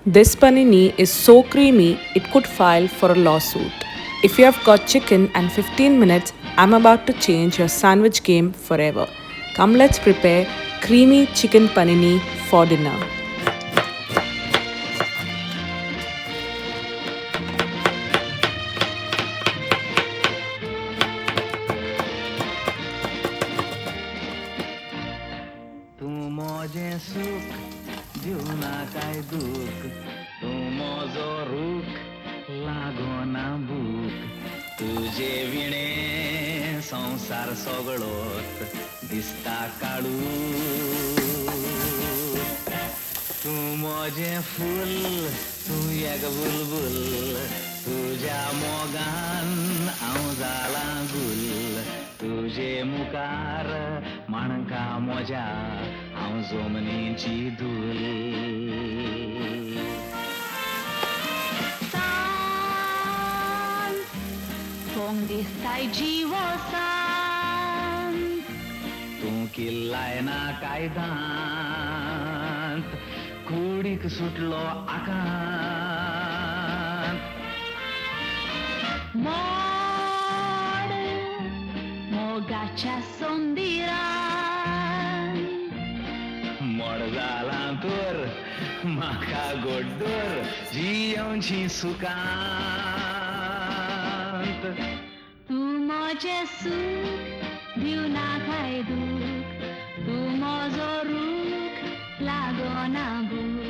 This panini is so creamy it could file for a lawsuit. If you have got chicken and 15 minutes, I'm about to change your sandwich game forever. Come, let's prepare creamy chicken panini for dinner. तूं मोजें सूख जीवना काय दूख तूं mojo रूख लागो ना भूक तुझे विणे संसार सगळोच दिसता काळू तूं मोजें फूल तूं एक बुलबुल तुझ्या मोगान हांव जाला गुल तुझे मुखार माणका मोज्या हांव जमनीची धूल Fong distai jiwo san तूं किल्लाय ना कायदांत कुडीक सुटलो आकांत Mor mogacha sondiran मोड जाला तर म्हाका गोड्डोर जियोंची Sukanta Tu moje suk diuna kai duk Tu mozo ruk lagona buk